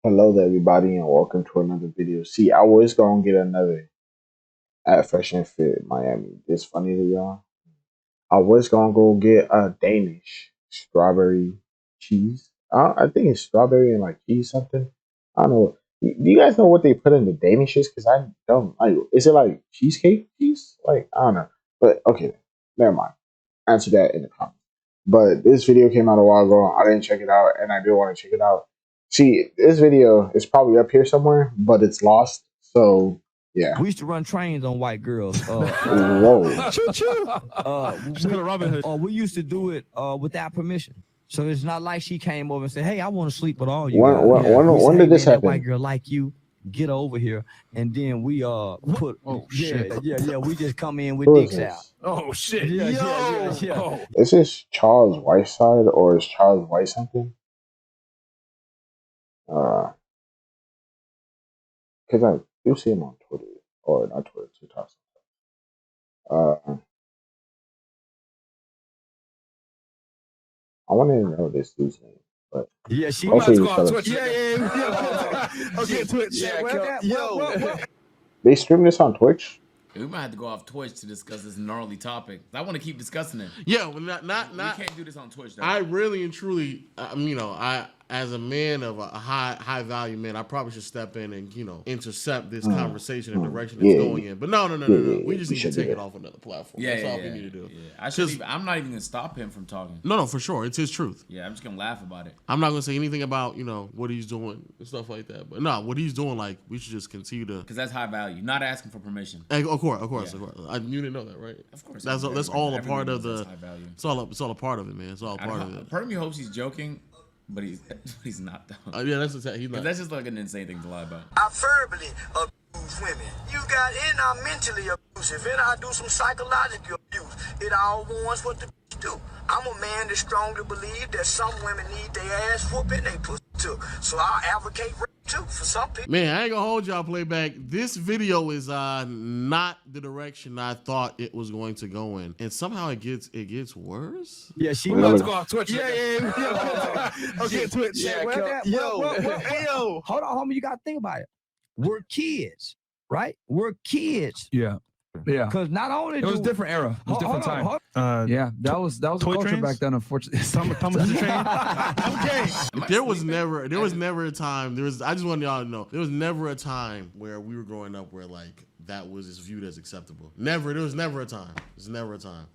Hello there, everybody, and welcome to another video. See, I was gonna get another at Fresh and Fit Miami. This funny to y'all. I was gonna go get a Danish strawberry cheese. I think it's strawberry and like cheese something. I don't know. Do you guys know what they put in the Danishes? Because I don't. Like, is it like cheesecake cheese? Like I don't know. But okay, never mind. Answer that in the comments. But this video came out a while ago. I didn't check it out, and I do want to check it out. See, this video is probably up here somewhere, but it's lost. So yeah. We used to run trains on white girls. Whoa. Choo choo. Just go to Robin Hood. We used to do it without permission. So it's not like she came over and said, "Hey, I want to sleep with all you." When did this happen? That white girl like you. Get over here, and then we put. Oh shit! Yeah. We just come in with dicks out. Oh shit! Yeah. Oh. Is this Charles Whiteside or is Charles White something? Because I do see him on Twitter or not Twitter, TikTok. I want to know this dude's name, but yeah, she must hopefully go you on shut up. Twitch. Yeah. Okay, Twitch. Yo. They stream this on Twitch. We might have to go off Twitch to discuss this gnarly topic. I want to keep discussing it. Yeah, well, not. We can't do this on Twitch, though. I really and truly, I as a man of a high value man, I probably should step in and intercept this conversation and direction it's going in. But no. We just need to take it off another platform. That's all we need to do. Yeah. I'm not even gonna stop him from talking. No, for sure, it's his truth. Yeah, I'm just gonna laugh about it. I'm not gonna say anything about what he's doing and stuff like that. But no, what he's doing, like we should just continue to. Because that's high value. Not asking for permission. Of course. You didn't know that, right? Of course. That's all a part of the. High value. It's all a part of it, man. It's all a part of it. Part of me hopes he's joking, but he's not though. Yeah, he's not. That's just like an insane thing to lie about. I verbally abuse women. And I'm mentally abusive, and I do some psychological abuse. It all warns what the do. I'm a man that strongly believe that some women need their ass whooping, they pussy too. So I advocate rape too for some people. Man, I ain't gonna hold y'all playback. This video is not the direction I thought it was going to go in, and somehow it gets worse. Yeah, she must go off Twitch. Yeah. Okay, Twitch. Yo. Hold on, homie. You gotta think about it. We're kids, right? We're kids. Yeah. Because not only it was a different era. It was a different time. Yeah, that was a culture trains? back then. Unfortunately, Okay. There was never a time. I just want y'all to know there was never a time where we were growing up where like that was just viewed as acceptable. Never. There was never a time. There's never a time.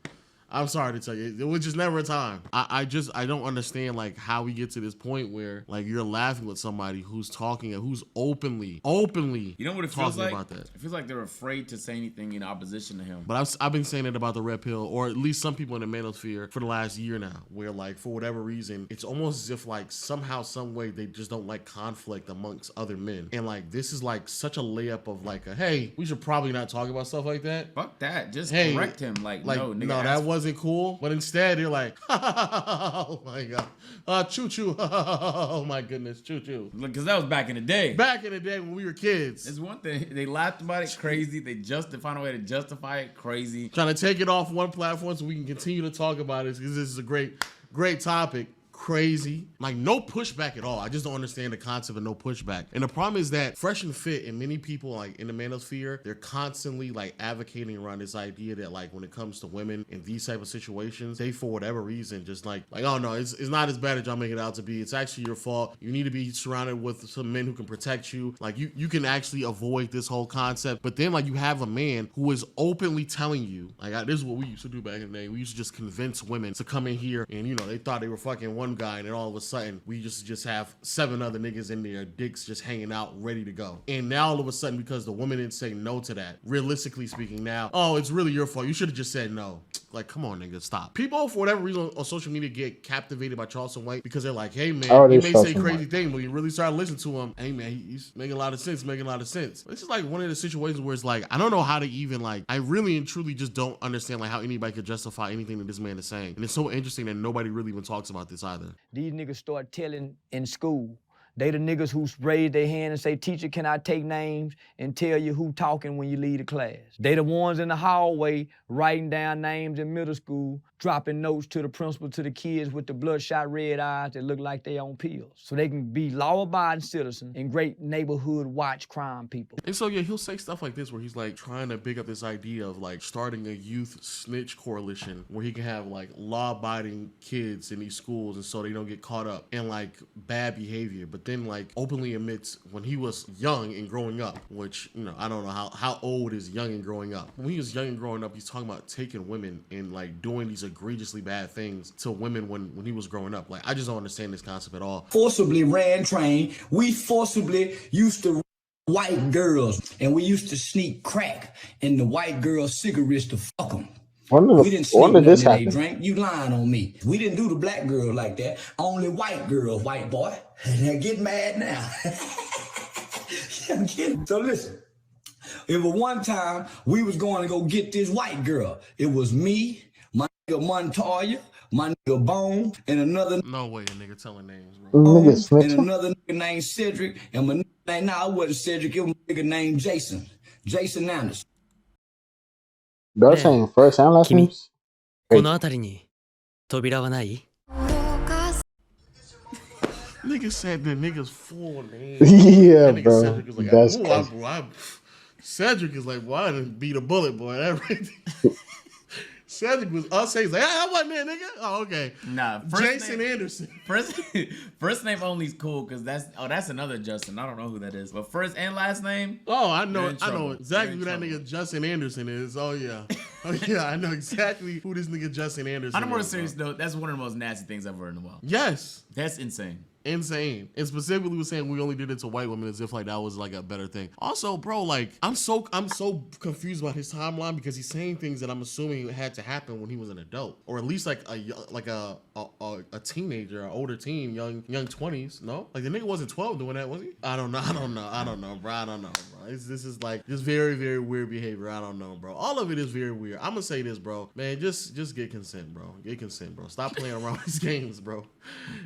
I'm sorry to tell you, it was just never a time. I don't understand like how we get to this point where like you're laughing with somebody who's talking and who's openly. You know what it feels like? About that. It feels like they're afraid to say anything in opposition to him. But I've been saying it about the red pill, or at least some people in the manosphere for the last year now, where like for whatever reason, it's almost as if like somehow, some way they just don't like conflict amongst other men, and like this is like such a layup of like hey, we should probably not talk about stuff like that. Fuck that. Just correct him. Like no, nigga, no, that wasn't cool. But instead, they're like, oh my god, choo choo, oh my goodness, choo choo. Because that was back in the day. Back in the day when we were kids. It's one thing. They laughed about it crazy. They found a way to justify it crazy. Trying to take it off one platform so we can continue to talk about it because this is a great topic. Crazy, like no pushback at all. I just don't understand the concept of no pushback. And the problem is that Fresh and Fit and many people like in the manosphere, they're constantly like advocating around this idea that like when it comes to women in these type of situations, they for whatever reason just like oh no, it's not as bad as y'all make it out to be. It's actually your fault. You need to be surrounded with some men who can protect you. Like you can actually avoid this whole concept. But then like you have a man who is openly telling you like this is what we used to do back in the day. We used to just convince women to come in here and they thought they were fucking one guy, and then all of a sudden we just have 7 other niggas in there, dicks just hanging out ready to go. And now all of a sudden, because the woman didn't say no to that, realistically speaking now, oh, it's really your fault. You should have just said no. Like, come on, nigga, stop. People, for whatever reason on social media, get captivated by Charleston White because they're like, hey, man, he may say crazy things, but you really start listening to him, hey, man, he's making a lot of sense, This is like one of the situations where it's like, I don't know how to even like, I really and truly just don't understand like how anybody could justify anything that this man is saying. And it's so interesting that nobody really even talks about this either. These niggas start telling in school. They the niggas who raise their hand and say, teacher, can I take names, and tell you who talking when you leave the class. They the ones in the hallway writing down names in middle school, dropping notes to the principal, to the kids with the bloodshot red eyes that look like they on pills. So they can be law-abiding citizens and great neighborhood watch crime people. And so, yeah, he'll say stuff like this where he's like trying to big up this idea of like starting a youth snitch coalition where he can have like law-abiding kids in these schools and so they don't get caught up in like bad behavior. But then like openly admits when he was young and growing up, which, you know, I don't know how old is young and growing up. When he was young and growing up, he's talking about taking women and like doing these egregiously bad things to women when he was growing up. Like, I just don't understand this concept at all. Forcibly ran train. We forcibly used to white girls, and we used to sneak crack in the white girls' cigarettes to fuck them. We didn't sneak nothing they drank. You lying on me. We didn't do the black girl like that. Only white girl, white boy. Now get mad now. So listen, it was one time we was going to go get this white girl. It was me, my nigga Montoya, my nigga Bone, and another. No way a nigga telling names, bro. And another nigga named Cedric, and my nigga, nah, it wasn't Cedric, it was a nigga named Jason. Jason Anderson. They're saying first and last names? この辺りに扉はない? Nigga said the nigga's full name. Yeah, nigga bro. Cedric is like, That's Cedric is like, boy, I didn't beat a bullet, boy. Cedric was us. He's like, I wasn't there, nigga. Oh, okay. Nah, Jason Anderson. First name only is cool because that's another Justin. I don't know who that is, but first and last name. Oh, I know exactly who that nigga Justin Anderson is. Oh yeah, I know exactly who this nigga Justin Anderson is. On a more serious note, that's one of the most nasty things I've heard in a while. Yes, that's insane. Insane. And specifically was saying we only did it to white women as if like that was like a better thing. Also, bro, like I'm so confused about his timeline because he's saying things that I'm assuming had to happen when he was an adult, or at least like a teenager, an older teen, young 20s. No, like the nigga wasn't 12 doing that, was he? I don't know, bro. This is like just very, very weird behavior. I don't know, bro. All of it is very weird. I'm gonna say this, bro. Man, just get consent, bro. Get consent, bro. Stop playing around with these games, bro.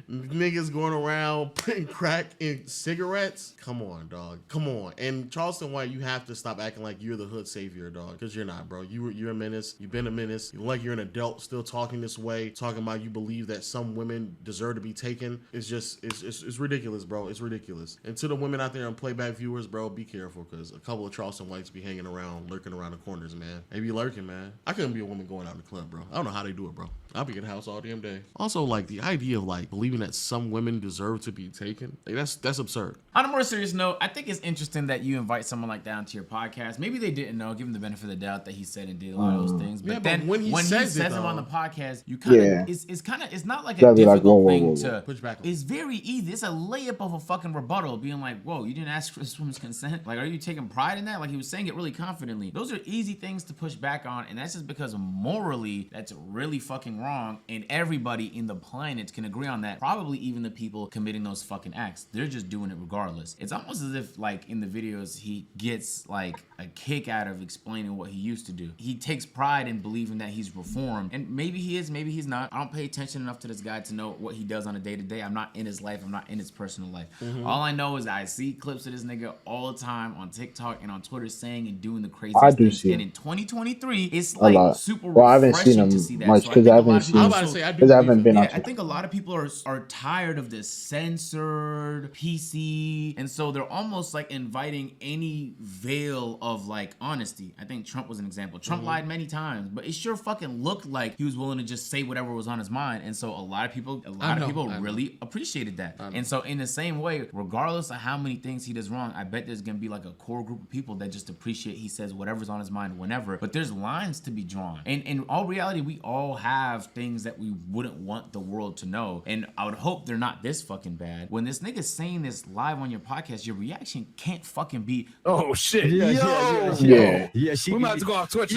Niggas going around putting crack in cigarettes. Come on, dog. Come on. And Charleston White, you have to stop acting like you're the hood savior, dog. Because you're not, bro. You're a menace. You've been a menace. You look like you're an adult still talking this way, talking about you believe that some women deserve to be taken. It's just, it's ridiculous, bro. It's ridiculous. And to the women out there and playback viewers, bro, be careful because a couple of Charleston Whites be hanging around, lurking around the corners, man. They be lurking, man. I couldn't be a woman going out in the club, bro. I don't know how they do it, bro. I'll be in the house all damn day. Also, like the idea of like believing that some women deserve to be taken, like that's absurd. On a more serious note, I think it's interesting that you invite someone like that onto your podcast. Maybe they didn't know, give him the benefit of the doubt that he said and did a lot of those things. But then when he says them on the podcast, you kind of it's not like a difficult thing to push back on. It's very easy. It's a layup of a fucking rebuttal, being like, whoa, you didn't ask for this woman's consent? Like, are you taking pride in that? Like, he was saying it really confidently. Those are easy things to push back on, and that's just because morally that's really fucking wrong, and everybody in the planet can agree on that. Probably even the people committing those fucking acts. They're just doing it regardless. It's almost as if like in the videos he gets like a kick out of explaining what he used to do. He takes pride in believing that he's reformed, and maybe he is, maybe he's not. I don't pay attention enough to this guy to know what he does on a day-to-day. I'm not in his life. I'm not in his personal life. All I know is I see clips of this nigga all the time on TikTok and on Twitter saying and doing the craziest things. And in 2023, it's like super refreshing to see that. Much because I haven't seen because I haven't been on. I think a lot of people are tired of this censored PC, and so they're almost like inviting any veil of like honesty. I think Trump was an example. Trump lied many times, but it sure fucking looked like he was willing to just say whatever was on his mind, and so a lot of people really appreciated that. And so in the same way, regardless of how many things he does wrong, I bet there's gonna be like a core group of people that just appreciate he says whatever's on his mind whenever. But there's lines to be drawn, and in all reality, we all have things that we wouldn't want the world to know, and I would hope they're not this fucking bad. When this nigga's saying this live on your podcast, your reaction can't fucking be, oh shit, yeah. We might have to go off Twitch.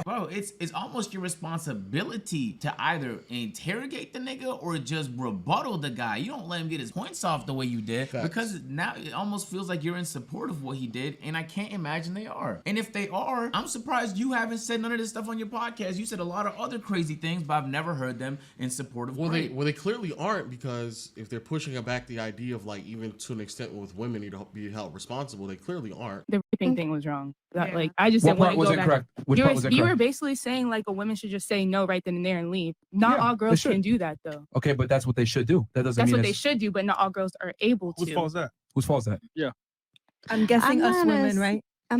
Bro, it's almost your responsibility to either interrogate the nigga or just rebuttal the guy. You don't let him get his points off the way you did, because now it almost feels like you're in support of what he did, and I can't imagine they are. And if they are, I'm surprised you haven't said none of this stuff on your podcast. You said a lot of other crazy things, but I've never heard them in support of they clearly aren't, because if they're pushing back the idea of like even to an extent with women need to be held responsible, they clearly aren't. The thing was wrong. Like I just What didn't part want to was go back. incorrect? Which part was You incorrect? were basically saying like a woman should just say no right then and there and leave. Not all girls can do that though. Okay, but that's what they should do. That doesn't That's mean what they should do, but not all girls are able to. Whose fault is that? Whose fault is that? Yeah. I'm guessing us women, right? I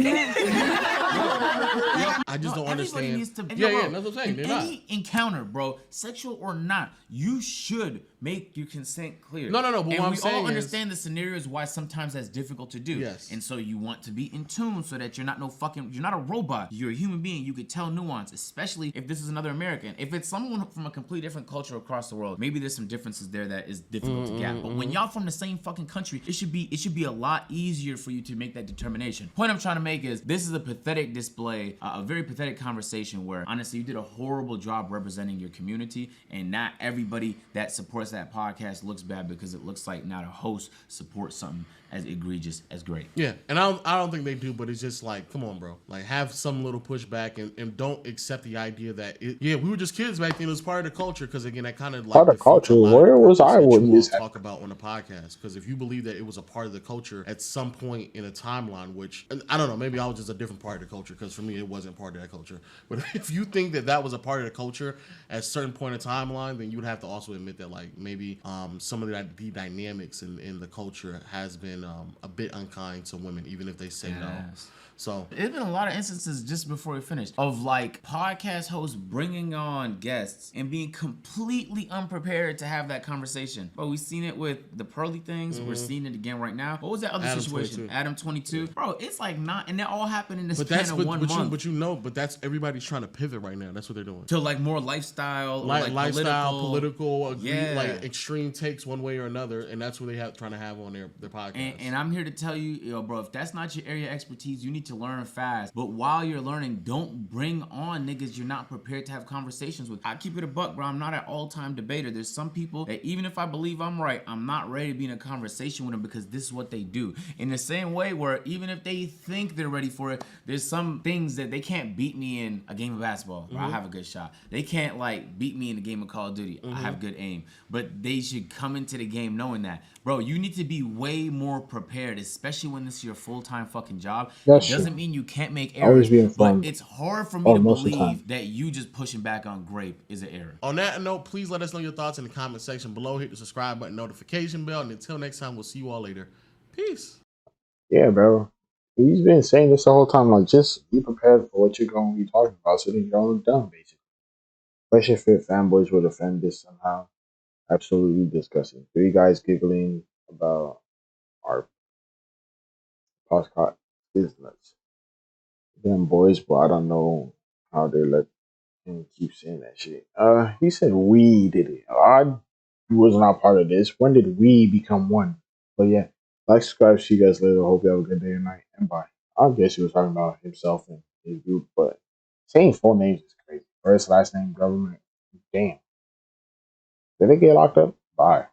just don't understand. Needs to, yeah, that's what I'm saying. In any encounter, bro, sexual or not, you should make your consent clear. No. But and what I'm we saying all understand the scenarios why sometimes that's difficult to do. Yes. And so you want to be in tune so that you're not you're not a robot. You're a human being. You could tell nuance, especially if this is another American. If it's someone from a completely different culture across the world, maybe there's some differences there that is difficult to get. But when y'all from the same fucking country, it should be a lot easier for you to make that determination. Point I'm trying to make is this is a pathetic display, a very pathetic conversation where honestly you did a horrible job representing your community, and not everybody that supports that podcast looks bad because it looks like not a host supports something as egregious as great. Yeah, and I don't think they do, but it's just like, come on, bro. Like, have some little pushback and don't accept the idea that, we were just kids back then. It was part of the culture, because, again, that kind of, like, part of culture. Where was I when this talk about on the podcast? Because if you believe that it was a part of the culture at some point in a timeline, which, I don't know, maybe I was just a different part of the culture, because for me, it wasn't part of that culture. But if you think that that was a part of the culture at a certain point in timeline, then you would have to also admit that, like, maybe some of the dynamics in the culture has been a bit unkind to women, even if they say no. So there's been a lot of instances just before we finished of like podcast hosts bringing on guests and being completely unprepared to have that conversation. Bro, we've seen it with the Pearly things. We're seeing it again right now. What was that other situation? 22. Adam 22. Bro, it's like not, and that all happened in the span of 1 month. But that's everybody's trying to pivot right now. That's what they're doing. To like more lifestyle, political, like extreme takes one way or another, and that's what they trying to have on their podcast. And I'm here to tell you, bro, if that's not your area of expertise, you need to learn fast. But while you're learning, don't bring on niggas you're not prepared to have conversations with. I keep it a buck, bro. I'm not an all-time debater. There's some people that even if I believe I'm right, I'm not ready to be in a conversation with them because this is what they do. In the same way where even if they think they're ready for it, there's some things that they can't beat me in a game of basketball where I have a good shot. They can't like beat me in a game of Call of Duty. I have good aim. But they should come into the game knowing that. Bro, you need to be way more prepared, especially when this is your full-time fucking job. It doesn't mean you can't make errors, but it's hard for me to believe that you just pushing back on Grape is an error. On that note, please let us know your thoughts in the comment section below. Hit the subscribe button, notification bell, and until next time, we'll see you all later. Peace. Yeah, bro. He's been saying this the whole time. Like, just be prepared for what you're going to be talking about so then you don't look dumb, basically. Fresh and Fit fanboys would offend this somehow. Absolutely disgusting. 3 guys giggling about our podcast business. Them boys, but I don't know how they let him keep saying that shit. He said we did it. He was not part of this. When did we become one? But yeah, like, subscribe, see you guys later. Hope you have a good day or night, and bye. I guess he was talking about himself and his group, but saying 4 names is crazy. First, last name, government. Damn. Did they get locked up? Bye.